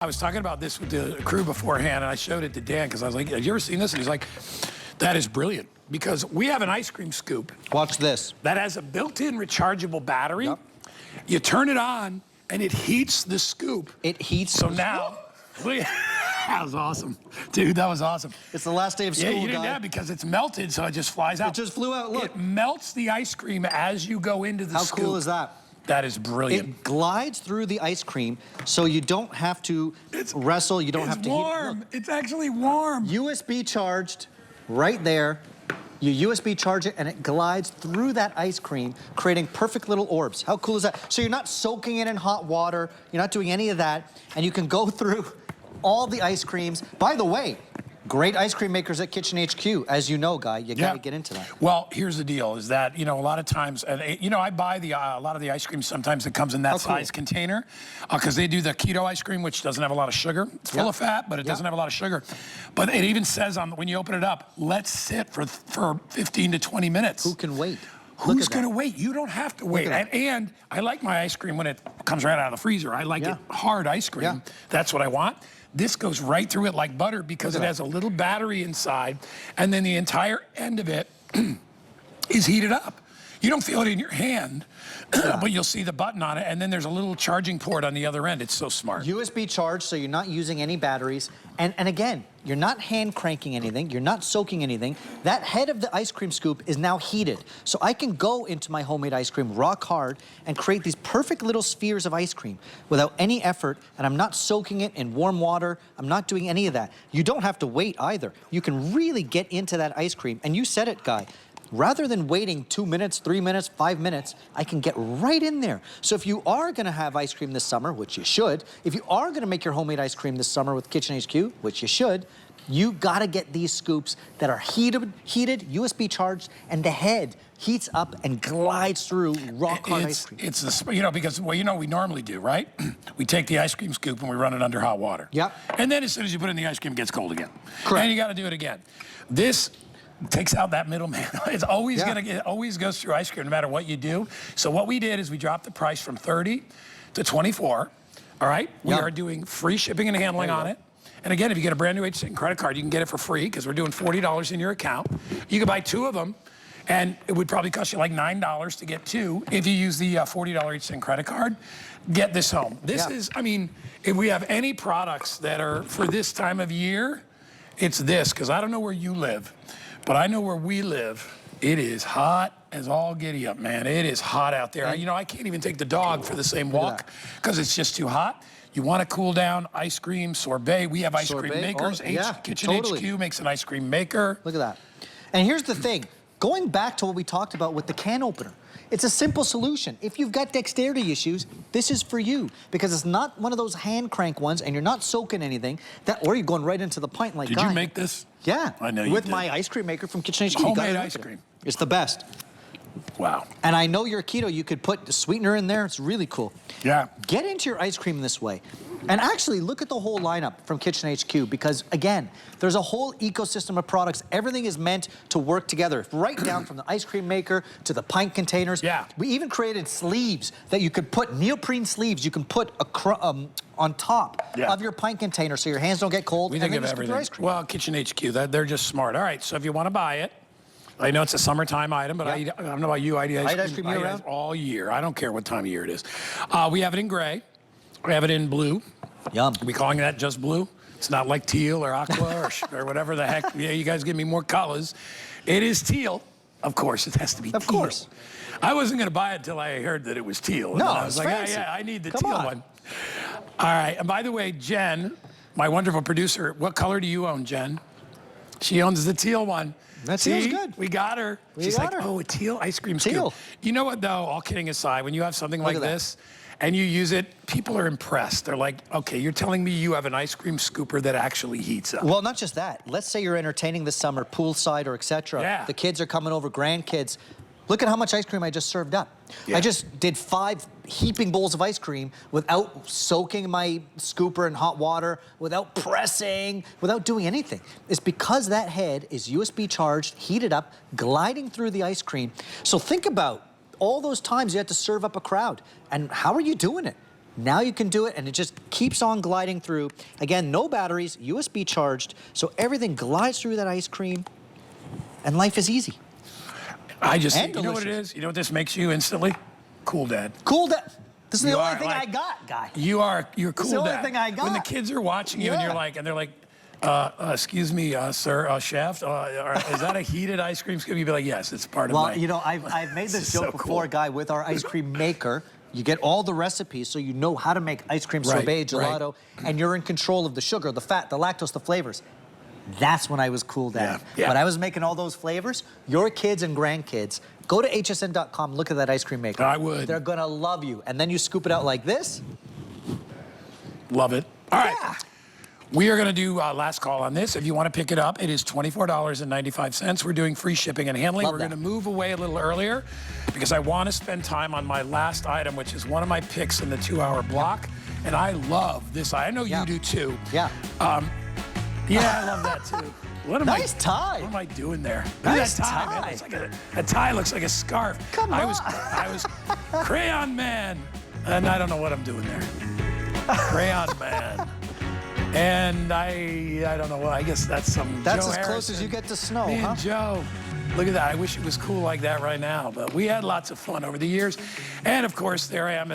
I was talking about this with the crew beforehand, and I showed it to Dan because I was like, have you ever seen this? And he's like, that is brilliant. Because we have an ice cream scoop. Watch this. That has a built-in rechargeable battery. Yep. You turn it on, and it heats the scoop. It heats. So now, that was awesome. Dude, that was awesome. It's the last day of school, Yeah, you didn't have because it's melted, so it just flies out. It just flew out, look. It melts the ice cream as you go into the scoop. How cool is that? That is brilliant. It glides through the ice cream, so you don't have to wrestle, you don't have to heat. It's warm. It's actually warm. USB charged right there. You USB charge it, and it glides through that ice cream, creating perfect little orbs. How cool is that? So you're not soaking it in hot water. You're not doing any of that, and you can go through all the ice creams. By the way, great ice cream makers at Kitchen HQ. As you know, Guy, you gotta get into that. Well, here's the deal, is that, you know, a lot of times, and you know, I buy a lot of the ice cream sometimes that comes in that size container, because they do the keto ice cream, which doesn't have a lot of sugar. It's full of fat, but it doesn't have a lot of sugar. But it even says on when you open it up, let's sit for 15 to 20 minutes. Who can wait? Who's going to wait? You don't have to wait. And I like my ice cream when it comes right out of the freezer. I like it hard ice cream. That's what I want. This goes right through it like butter because it has a little battery inside, and then the entire end of it is heated up. You don't feel it in your hand, but you'll see the button on it, and then there's a little charging port on the other end. It's so smart. USB charged, so you're not using any batteries. And again, you're not hand cranking anything. You're not soaking anything. That head of the ice cream scoop is now heated. So I can go into my homemade ice cream rock hard and create these perfect little spheres of ice cream without any effort, and I'm not soaking it in warm water. I'm not doing any of that. You don't have to wait either. You can really get into that ice cream, and you said it, Guy. Rather than waiting 2 minutes, 3 minutes, 5 minutes, I can get right in there. So if you are gonna have ice cream this summer, which you should, if you are gonna make your homemade ice cream this summer with Kitchen HQ, which you should, you gotta get these scoops that are heated, USB charged, and the head heats up and glides through rock hard ice cream. It's, you know, because, well, you know what we normally do, right? We take the ice cream scoop and we run it under hot water. Yep. And then as soon as you put it in the ice cream, it gets cold again. Correct. And you gotta do it again. This takes out that middleman. It's always it always goes through ice cream no matter what you do. So what we did is we dropped the price from 30 to 24. All right? We are doing free shipping and handling on it. And again, if you get a brand new HSN credit card, you can get it for free because we're doing $40 in your account. You can buy 2 of them, and it would probably cost you like $9 to get 2 if you use the $40 HSN credit card. Get this home. This is, I mean, if we have any products that are for this time of year, it's this, because I don't know where you live, but I know where we live. It is hot as all giddy up, man. It is hot out there. You know, I can't even take the dog for the same walk because it's just too hot. You want to cool down, ice cream, sorbet. We have ice cream makers. Kitchen HQ makes an ice cream maker. Look at that. And here's the thing. Going back to what we talked about with the can opener, it's a simple solution. If you've got dexterity issues, this is for you because it's not one of those hand crank ones and you're not soaking anything, or you're going right into the pint like Did you make this? Yeah. I know you With did. my ice cream maker from Kitchen HQ. Homemade ice cream. It's the best. Wow. And I know you're keto, you could put the sweetener in there. It's really cool. Yeah. Get into your ice cream this way. And actually, look at the whole lineup from Kitchen HQ because, again, there's a whole ecosystem of products. Everything is meant to work together, right down from the ice cream maker to the pint containers. Yeah. We even created sleeves that you could put, neoprene sleeves you can put on top of your pint container so your hands don't get cold. We think of everything. Well, Kitchen HQ, they're just smart. All right, so if you want to buy it, I know it's a summertime item, but I don't know about you. I eat ice cream year round? All year. I don't care what time of year it is. We have it in gray. We have it in blue. Yum. Are we calling that just blue? It's not like teal or aqua or whatever the heck. Yeah, you guys give me more colors. It is teal. Of course, it has to be teal. Of course. I wasn't going to buy it until I heard that it was teal. No, I was like, yeah, I need the teal one. All right. And by the way, Jen, my wonderful producer, what color do you own, Jen? She owns the teal one. That feels good. We got her. She's like, oh, a teal ice cream scoop. You know what, though, all kidding aside, when you have something like this and you use it, people are impressed. They're like, okay, you're telling me you have an ice cream scooper that actually heats up. Well, not just that. Let's say you're entertaining this summer, poolside or et cetera. Yeah. The kids are coming over, grandkids. Look at how much ice cream I just served up. Yeah. I just did 5 heaping bowls of ice cream without soaking my scooper in hot water, without pressing, without doing anything. It's because that head is USB charged, heated up, gliding through the ice cream. So think about all those times you had to serve up a crowd. And how are you doing it? Now you can do it, and it just keeps on gliding through. Again, no batteries, USB charged, so everything glides through that ice cream, and life is easy. You know what it is? You know what this makes you instantly? Cool dad. Cool dad. This is the You only are thing like- I got, guy. You're cool This is the only dad. thing I got. When the kids are watching you and you're like, and they're like, excuse me, sir, chef, is that a heated ice cream scoop? You'd be like, yes, it's part of my... Well, you know, I've made this joke so before, cool. Guy, with our ice cream maker. You get all the recipes so you know how to make ice cream, sorbet, gelato, and you're in control of the sugar, the fat, the lactose, the flavors. That's when I was cool, Dad. Yeah. When I was making all those flavors, your kids and grandkids, go to hsn.com, look at that ice cream maker. I would. They're gonna love you. And then you scoop it out like this. Love it. All right. Yeah. We are going to do last call on this. If you want to pick it up, it is $24.95. We're doing free shipping and handling. Love We're that. going to move away a little earlier because I want to spend time on my last item, which is one of my picks in the 2-hour block. And I love this. I know you do too. Yeah. Yeah, I love that too. What am Nice tie. What am I doing there? Nice Look at that tie. Man. tie. Looks like that tie looks like a scarf. Come I on. was crayon man, and I don't know what I'm doing there. Crayon man. And I don't know. Well, I guess that's some. That's Joe as close Harrison. as you get to snow, Me huh? and Joe. Look at that. I wish it was cool like that right now. But we had lots of fun over the years. And of course, there I am as